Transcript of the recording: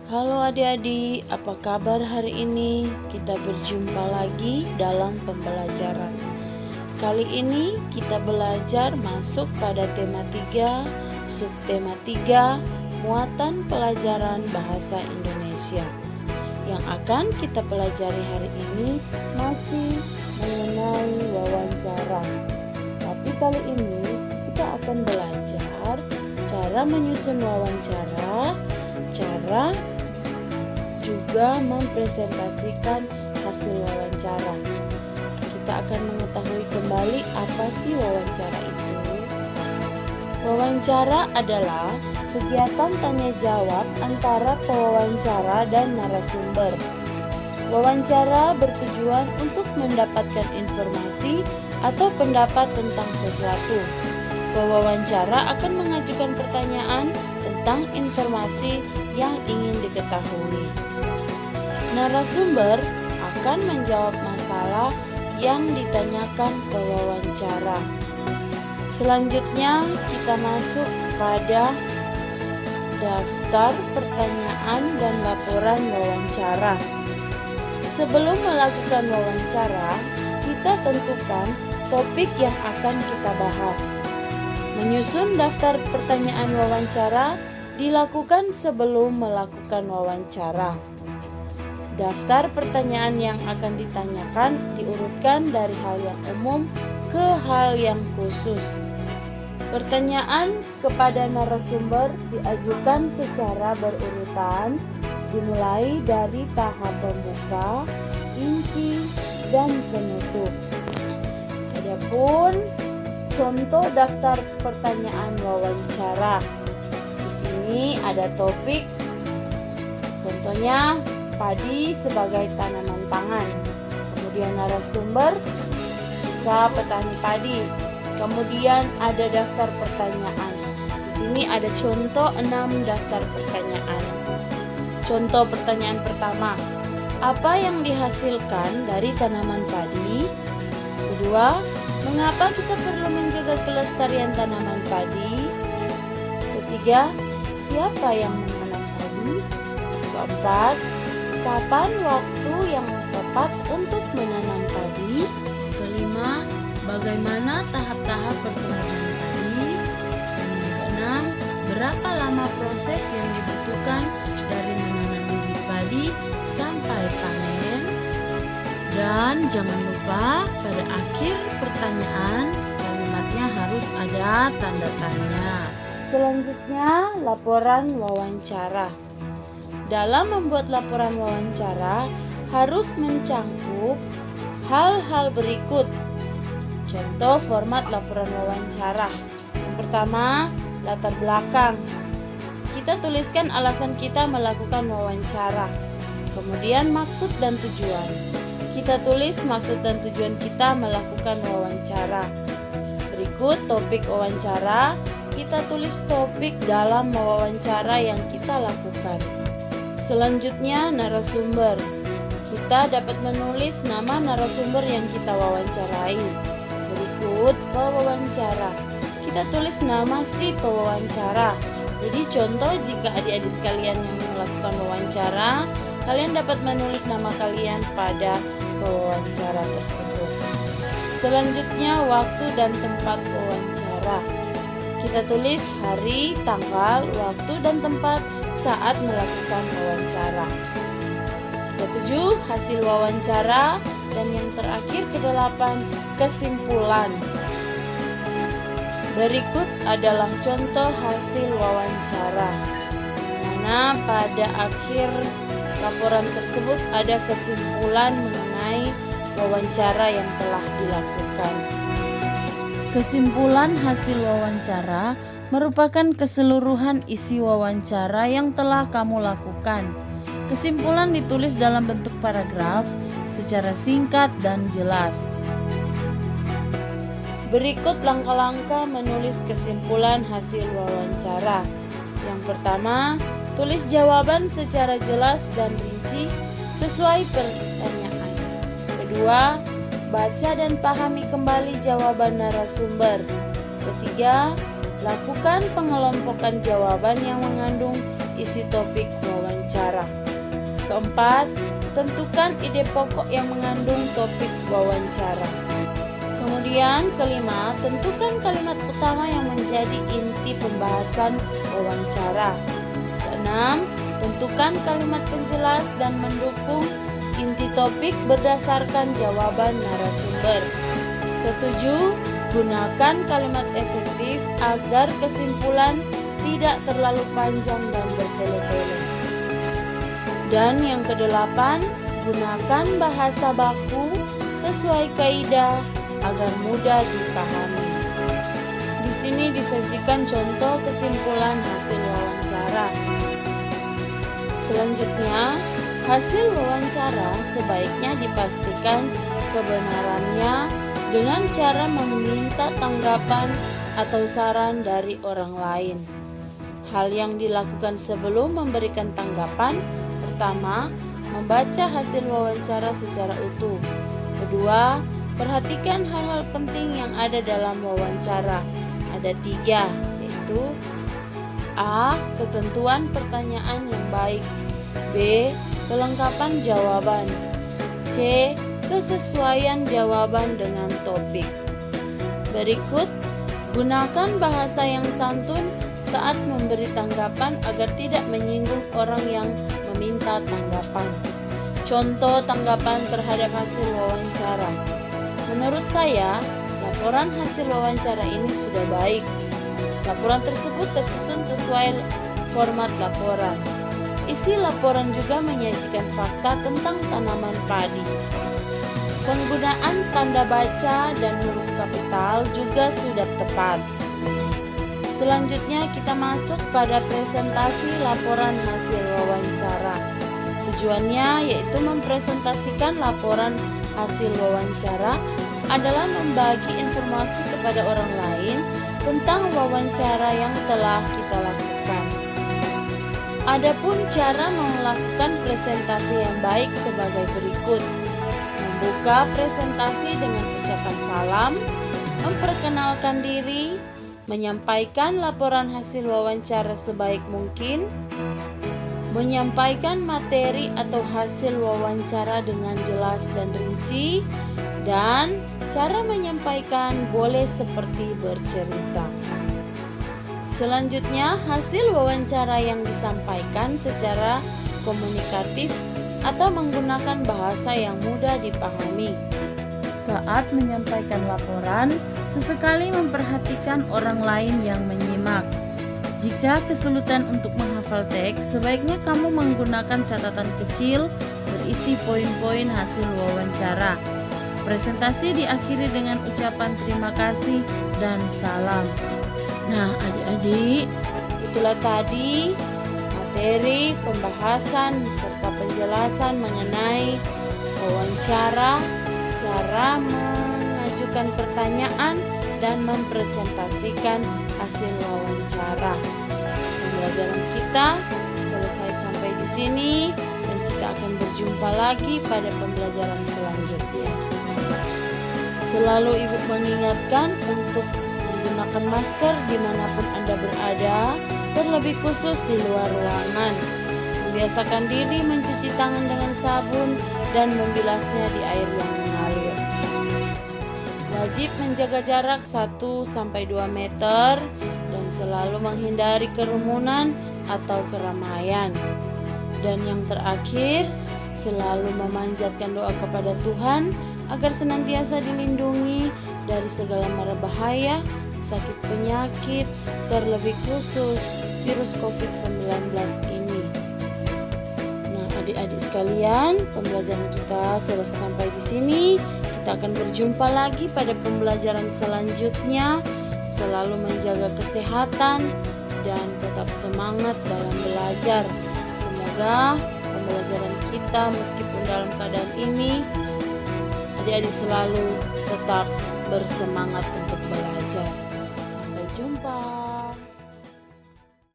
Halo adik-adik, apa kabar hari ini? Kita berjumpa lagi dalam pembelajaran. Kali ini kita belajar masuk pada tema 3, subtema 3, muatan pelajaran bahasa Indonesia. Yang akan kita pelajari hari ini masih mengenai wawancara. Tapi kali ini kita akan belajar cara menyusun wawancara, cara juga mempresentasikan hasil wawancara. Kita akan mengetahui kembali apa sih wawancara itu. Wawancara adalah kegiatan tanya jawab antara pewawancara dan narasumber. Wawancara bertujuan untuk mendapatkan informasi atau pendapat tentang sesuatu. Pewawancara akan mengajukan pertanyaan tentang informasi yang ingin diketahui. Narasumber akan menjawab masalah yang ditanyakan pewawancara. Selanjutnya kita masuk pada daftar pertanyaan dan laporan wawancara. Sebelum melakukan wawancara, kita tentukan topik yang akan kita bahas. Menyusun daftar pertanyaan wawancara dilakukan sebelum melakukan wawancara. Daftar pertanyaan yang akan ditanyakan diurutkan dari hal yang umum ke hal yang khusus. Pertanyaan kepada narasumber diajukan secara berurutan, dimulai dari tahap pembuka, inti, dan penutup. Adapun contoh daftar pertanyaan wawancara. Di sini ada topik, contohnya padi sebagai tanaman pangan. Kemudian narasumber bisa petani padi. Kemudian ada daftar pertanyaan. Di sini ada contoh 6 daftar pertanyaan. Contoh pertanyaan pertama, apa yang dihasilkan dari tanaman padi? Kedua, mengapa kita perlu menjaga kelestarian tanaman padi? Ketiga, siapa yang menanam padi? Keempat, kapan waktu yang tepat untuk menanam padi? Kelima, bagaimana tahap-tahap pertumbuhan padi? Dan yang keenam, berapa lama proses yang dibutuhkan dari menanam bibit padi sampai panen? Dan jangan lupa pada akhir pertanyaan kalimatnya harus ada tanda tanya. Selanjutnya, laporan wawancara. Dalam membuat laporan wawancara harus mencangkup hal-hal berikut. Contoh format laporan wawancara. Yang pertama, latar belakang. Kita tuliskan alasan kita melakukan wawancara. Kemudian maksud dan tujuan. Kita tulis maksud dan tujuan kita melakukan wawancara. Berikut topik wawancara. Kita tulis topik dalam wawancara yang kita lakukan. Selanjutnya narasumber. Kita dapat menulis nama narasumber yang kita wawancarai. Berikut pewawancara. Kita tulis nama si pewawancara. Jadi contoh jika adik-adik sekalian yang melakukan wawancara, kalian dapat menulis nama kalian pada pewawancara tersebut. Selanjutnya waktu dan tempat wawancara. Kita tulis hari, tanggal, waktu, dan tempat saat melakukan wawancara. Ketujuh, hasil wawancara. Dan yang terakhir kedelapan, kesimpulan. Berikut adalah contoh hasil wawancara, mana pada akhir laporan tersebut ada kesimpulan mengenai wawancara yang telah dilakukan. Kesimpulan hasil wawancara merupakan keseluruhan isi wawancara yang telah kamu lakukan. Kesimpulan ditulis dalam bentuk paragraf secara singkat dan jelas. Berikut langkah-langkah menulis kesimpulan hasil wawancara. Yang pertama, tulis jawaban secara jelas dan rinci sesuai pertanyaan. Kedua, baca dan pahami kembali jawaban narasumber. Ketiga, lakukan pengelompokan jawaban yang mengandung isi topik wawancara. keempat, tentukan ide pokok yang mengandung topik wawancara. Kemudian kelima, tentukan kalimat utama yang menjadi inti pembahasan wawancara. Keenam, tentukan kalimat penjelas dan mendukung inti topik berdasarkan jawaban narasumber. Ketujuh, gunakan kalimat efektif agar kesimpulan tidak terlalu panjang dan bertele-tele. Dan yang kedelapan, gunakan bahasa baku sesuai kaidah agar mudah dipahami. Di sini disajikan contoh kesimpulan hasil wawancara. Selanjutnya, hasil wawancara sebaiknya dipastikan kebenarannya dengan cara meminta tanggapan atau saran dari orang lain. Hal yang dilakukan sebelum memberikan tanggapan: pertama, membaca hasil wawancara secara utuh. Kedua, perhatikan hal-hal penting yang ada dalam wawancara. Ada 3, yaitu A. Ketentuan pertanyaan yang baik. B. Kelengkapan jawaban. C. Kesesuaian jawaban dengan topik. Berikut, gunakan bahasa yang santun saat memberi tanggapan agar tidak menyinggung orang yang meminta tanggapan. Contoh tanggapan terhadap hasil wawancara. Menurut saya, laporan hasil wawancara ini sudah baik. Laporan tersebut tersusun sesuai format laporan. Isi laporan juga menyajikan fakta tentang tanaman padi. Penggunaan tanda baca dan huruf kapital juga sudah tepat. Selanjutnya kita masuk pada presentasi laporan hasil wawancara. Tujuannya yaitu mempresentasikan laporan hasil wawancara adalah membagi informasi kepada orang lain tentang wawancara yang telah kita lakukan. Adapun cara melakukan presentasi yang baik sebagai berikut: membuka presentasi dengan ucapan salam, memperkenalkan diri, menyampaikan laporan hasil wawancara sebaik mungkin, menyampaikan materi atau hasil wawancara dengan jelas dan rinci, dan cara menyampaikan boleh seperti bercerita. Selanjutnya, hasil wawancara yang disampaikan secara komunikatif atau menggunakan bahasa yang mudah dipahami. Saat menyampaikan laporan, sesekali memperhatikan orang lain yang menyimak. Jika kesulitan untuk menghafal teks, sebaiknya kamu menggunakan catatan kecil berisi poin-poin hasil wawancara. Presentasi diakhiri dengan ucapan terima kasih dan salam. Nah, adik-adik, itulah tadi materi pembahasan serta penjelasan mengenai wawancara, cara mengajukan pertanyaan, dan mempresentasikan hasil wawancara. Pembelajaran kita selesai sampai di sini dan kita akan berjumpa lagi pada pembelajaran selanjutnya. Selalu Ibu mengingatkan untuk menggunakan masker dimanapun Anda berada, terlebih khusus di luar ruangan. Membiasakan diri mencuci tangan dengan sabun dan membilasnya di air yang mengalir. Wajib menjaga jarak 1-2 meter dan selalu menghindari kerumunan atau keramaian. Dan yang terakhir, selalu memanjatkan doa kepada Tuhan agar senantiasa dilindungi dari segala mara bahaya, sakit penyakit, terlebih khusus virus COVID-19 ini. Nah, adik-adik sekalian, pembelajaran kita selesai sampai di sini. Kita akan berjumpa lagi pada pembelajaran selanjutnya. Selalu menjaga kesehatan dan tetap semangat dalam belajar. Semoga pembelajaran kita meskipun dalam keadaan ini, adik-adik selalu tetap bersemangat untuk belajar.